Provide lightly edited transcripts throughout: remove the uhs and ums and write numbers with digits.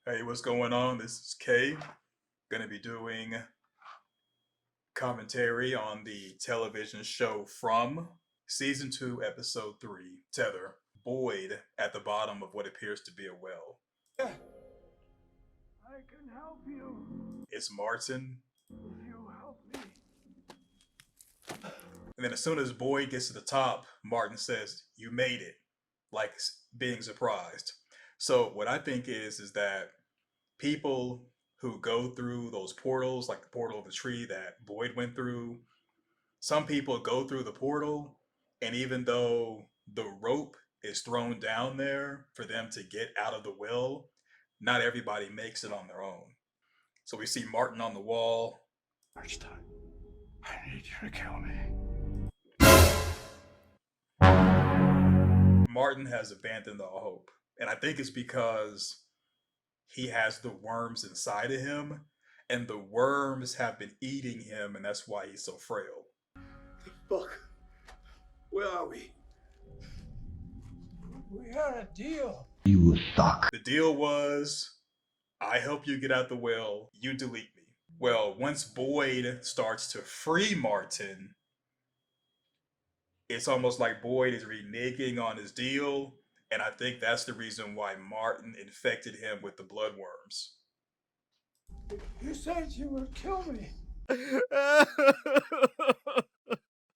Hey, what's going on? This is Kay. Gonna be doing commentary on the television show From Season 2, Episode 3, Tether. Boyd at the bottom of what appears to be a well. I can help you It's Martin. if you help me. And then as soon as Boyd gets to the top, Martin says, "You made it," like being surprised. So what I think is that people who go through those portals, like the portal of the tree that Boyd went through, some people go through the portal, and even though the rope is thrown down there for them to get out of the well, not everybody makes it on their own. So we see Martin on the wall. Einstein, I need you to kill me. Martin has abandoned all hope. And I think it's because he has the worms inside of him, and the worms have been eating him, and that's why he's so frail. Fuck. Where are we? We had a deal. You suck. The deal was, I help you get out the well, you delete me. Well, once Boyd starts to free Martin, it's almost like Boyd is reneging on his deal, and I think that's the reason why Martin infected him with the bloodworms. You said you would kill me.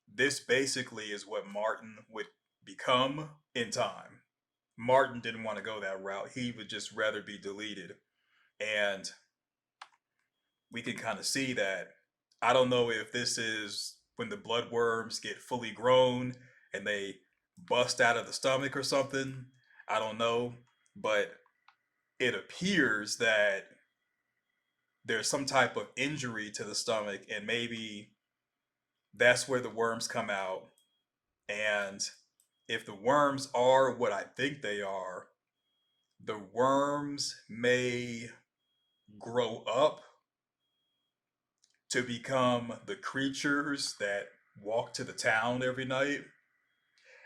This basically is what Martin would become in time. Martin didn't want to go that route. He would just rather be deleted. And we can kind of see that. I don't know if this is when the bloodworms get fully grown and they bust out of the stomach or something. I don't know. But it appears that there's some type of injury to the stomach, and maybe that's where the worms come out. And if the worms are what I think they are, the worms may grow up to become the creatures that walk to the town every night.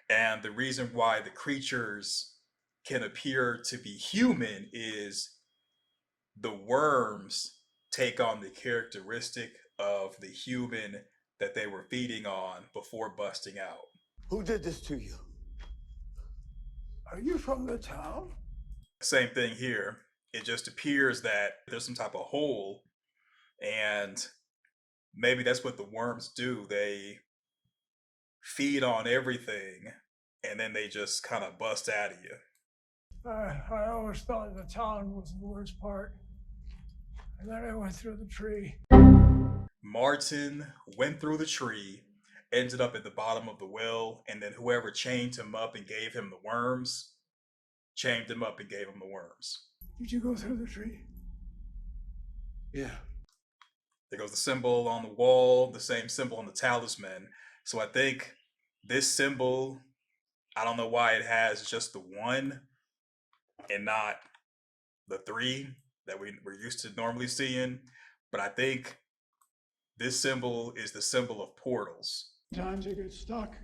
And the reason why the creatures can appear to be human is the worms take on the characteristic of the human that they were feeding on before busting out. Who did this to you? Are you from the town? Same thing here. It just appears that there's some type of hole, and maybe that's what the worms do. They feed on everything, and then they just kind of bust out of you. I always thought the town was the worst part. And then I went through the tree. Martin went through the tree, ended up at the bottom of the well, and then whoever chained him up and gave him the worms, chained him up and gave him the worms. Did you go through the tree? Yeah. There goes the symbol on the wall, the same symbol on the talisman. So I think this symbol, I don't know why it has just the one and not the three that we're used to normally seeing, but I think this symbol is the symbol of portals. Sometimes you get stuck.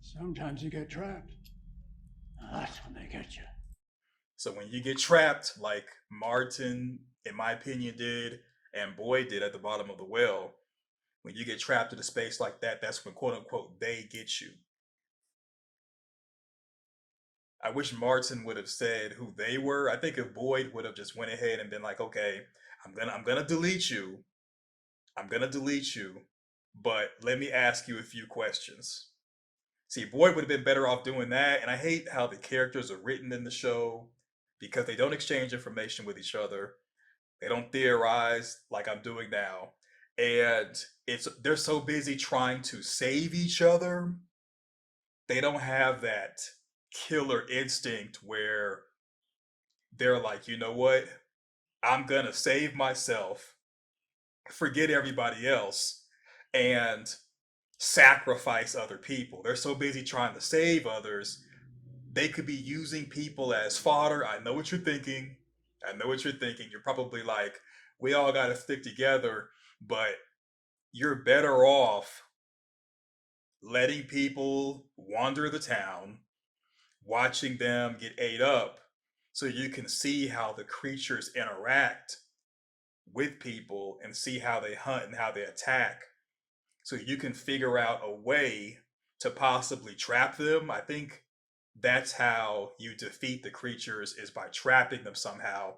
Sometimes you get trapped. Now that's when they get you. So when you get trapped, like Martin, in my opinion, did, and Boyd did at the bottom of the well, when you get trapped in a space like that, that's when, quote unquote, they get you. I wish Martin would have said who they were. I think if Boyd would have just went ahead and been like, okay, I'm gonna delete you. I'm gonna delete you, but let me ask you a few questions. See, Boyd would have been better off doing that, and I hate how the characters are written in the show because they don't exchange information with each other. They don't theorize like I'm doing now. And they're so busy trying to save each other, they don't have that killer instinct where they're like, you know what? I'm gonna save myself, forget everybody else, and sacrifice other people. They're so busy trying to save others, they could be using people as fodder. I know what you're thinking. I know what you're thinking. You're probably like, we all got to stick together, but you're better off letting people wander the town, watching them get ate up, so you can see how the creatures interact with people and see how they hunt and how they attack. So you can figure out a way to possibly trap them. I think that's how you defeat the creatures is by trapping them somehow.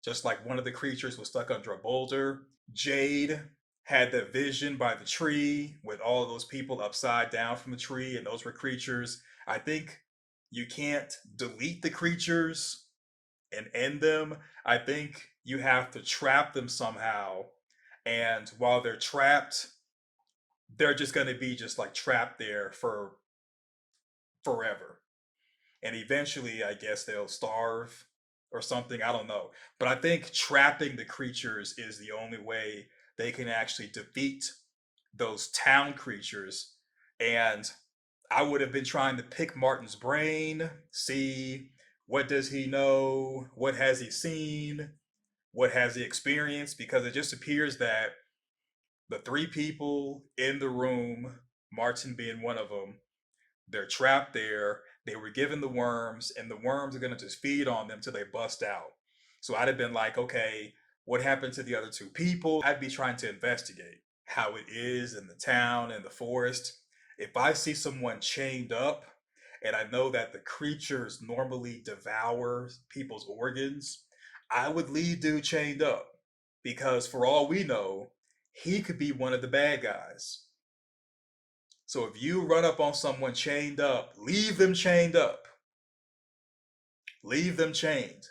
Just like one of the creatures was stuck under a boulder. Jade had the vision by the tree with all of those people upside down from the tree, and those were creatures. I think you can't delete the creatures and end them. I think you have to trap them somehow. And while they're trapped, they're just going to be just like trapped there for forever. And eventually, I guess they'll starve or something. I don't know. But I think trapping the creatures is the only way they can actually defeat those town creatures. And I would have been trying to pick Martin's brain, see what does he know, what has he seen, what has he experienced, because it just appears that the three people in the room, Martin being one of them, they're trapped there. They were given the worms, and the worms are going to just feed on them till they bust out. So I'd have been like, okay, what happened to the other two people? I'd be trying to investigate how it is in the town and the forest. If I see someone chained up, and I know that the creatures normally devour people's organs, I would leave dude chained up because for all we know, he could be one of the bad guys. So if you run up on someone chained up, leave them chained up. Leave them chained.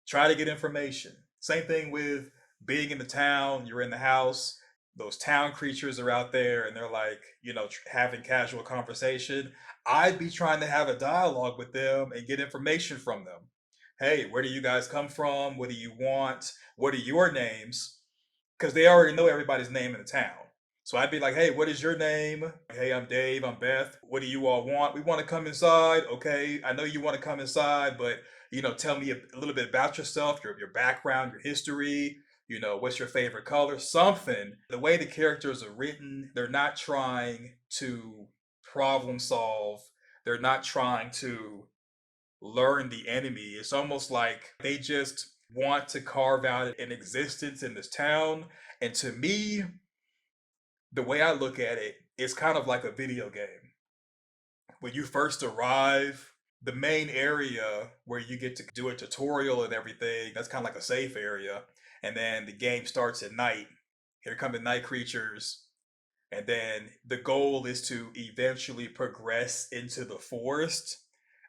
Try to get information. Same thing with being in the town, you're in the house, those town creatures are out there and they're like, having casual conversation. I'd be trying to have a dialogue with them and get information from them. Hey, where do you guys come from? What do you want? What are your names? Because they already know everybody's name in the town. So I'd be like, hey, what is your name? Hey, I'm Dave, I'm Beth. What do you all want? We want to come inside. Okay, I know you want to come inside, but tell me a little bit about yourself, your background, your history. What's your favorite color? Something. The way the characters are written, they're not trying to problem solve. They're not trying to learn the enemy. It's almost like they just want to carve out an existence in this town. And to me, the way I look at it, it's kind of like a video game. When you first arrive, the main area where you get to do a tutorial and everything, that's kind of like a safe area. And then the game starts at night. Here come the night creatures. And then the goal is to eventually progress into the forest.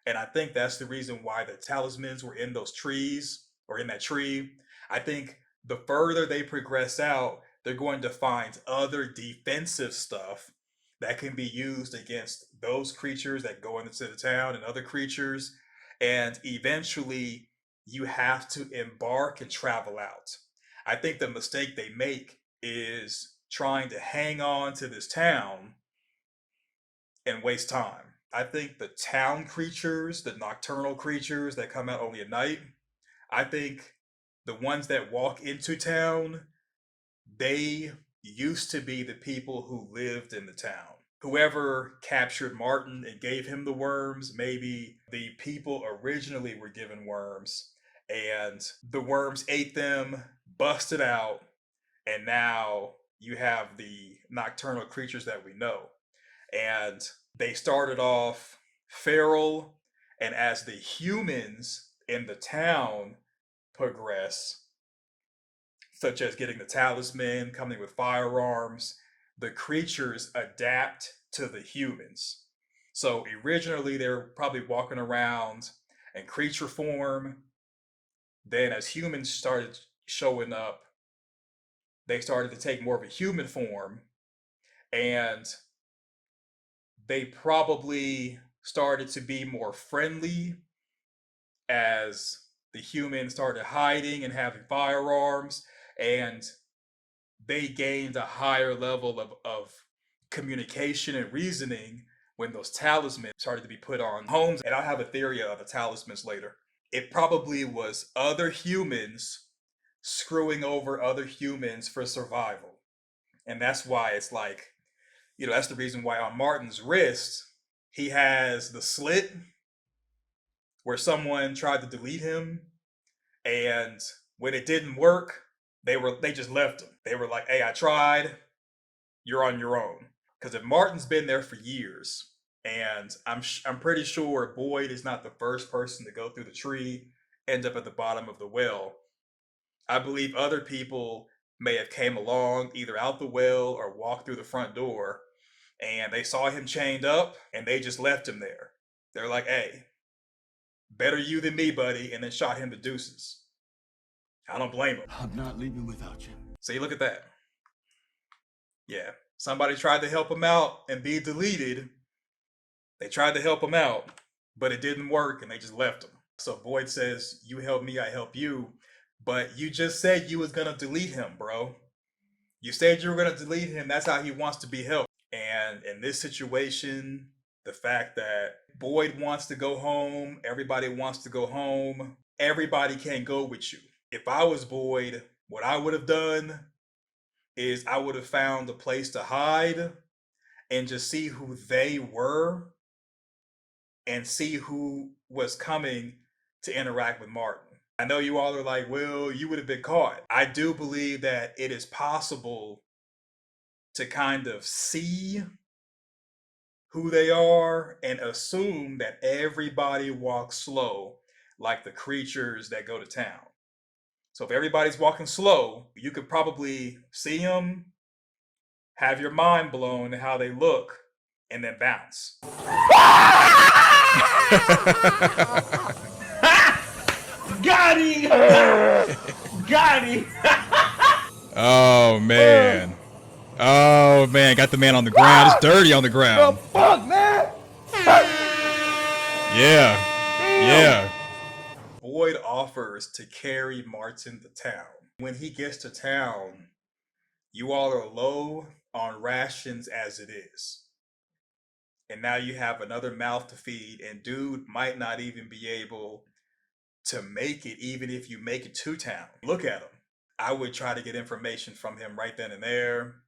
And I think that's the reason why the talismans were in those trees or in that tree. I think the further they progress out, they're going to find other defensive stuff that can be used against those creatures that go into the town and other creatures. And eventually, you have to embark and travel out. I think the mistake they make is trying to hang on to this town and waste time. I think the town creatures, the nocturnal creatures that come out only at night, I think the ones that walk into town, they used to be the people who lived in the town. Whoever captured Martin and gave him the worms, maybe the people originally were given worms and the worms ate them, busted out, and now you have the nocturnal creatures that we know. And they started off feral, and as the humans in the town progress, such as getting the talisman, coming with firearms, the creatures adapt to the humans. So originally they were probably walking around in creature form. Then as humans started showing up, they started to take more of a human form, and they probably started to be more friendly as the humans started hiding and having firearms, and they gained a higher level of communication and reasoning when those talismans started to be put on homes. And I'll have a theory of the talismans later. It probably was other humans screwing over other humans for survival. And that's why it's like, that's the reason why on Martin's wrist, he has the slit where someone tried to delete him, and when it didn't work, they just left him. They were like, "Hey, I tried. You're on your own." Because if Martin's been there for years, and I'm pretty sure Boyd is not the first person to go through the tree, end up at the bottom of the well. I believe other people may have came along either out the well or walked through the front door, and they saw him chained up, and they just left him there. They're like, "Hey, better you than me, buddy," and then shot him to deuces. I don't blame him. I'm not leaving without you. See, look at that. Yeah, somebody tried to help him out and be deleted. They tried to help him out, but it didn't work, and they just left him. So Boyd says, "You help me, I help you." But you just said you was gonna delete him, bro. You said you were gonna delete him. That's how he wants to be helped. And in this situation, the fact that Boyd wants to go home, everybody wants to go home, everybody can't go with you. If I was Boyd, what I would have done is I would have found a place to hide and just see who they were and see who was coming to interact with Martin. I know you all are like, "Well, you would have been caught." I do believe that it is possible to kind of see who they are and assume that everybody walks slow, like the creatures that go to town. So if everybody's walking slow, you could probably see them, have your mind blown at how they look, and then bounce. Got him! Got him! Oh man. Oh man, got the man on the ground. It's dirty on the ground. The fuck, man? Yeah. Yeah. Boyd offers to carry Martin to town. When he gets to town, you all are low on rations as it is. And now you have another mouth to feed, and dude might not even be able to make it, even if you make it to town. Look at him. I would try to get information from him right then and there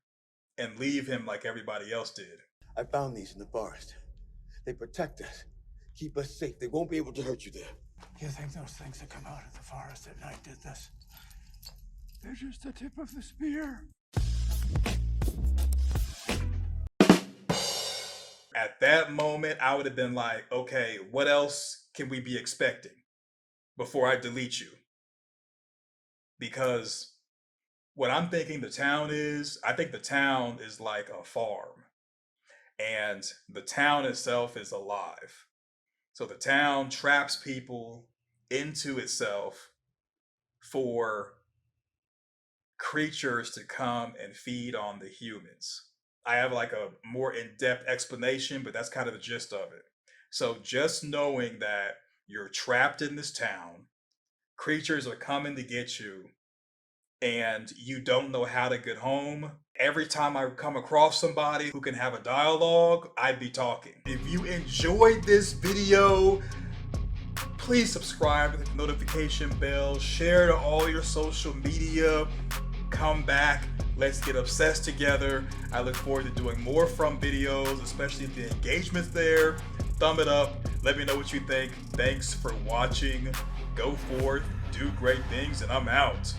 and leave him like everybody else did. I found these in the forest. They protect us, keep us safe. They won't be able to hurt you there. You think those things that come out of the forest at night did this? They're just the tip of the spear. At that moment, I would have been like, okay, what else can we be expecting before I delete you? Because what I'm thinking the town is, I think the town is like a farm, and the town itself is alive. So the town traps people into itself for creatures to come and feed on the humans. I have like a more in-depth explanation, but that's kind of the gist of it. So just knowing that you're trapped in this town, creatures are coming to get you, and you don't know how to get home. Every time I come across somebody who can have a dialogue, I'd be talking. If you enjoyed this video, please subscribe with the notification bell, share to all your social media, come back, let's get obsessed together. I look forward to doing more From videos, especially if the engagement's there. Thumb it up, let me know what you think. Thanks for watching. Go forth, do great things, and I'm out.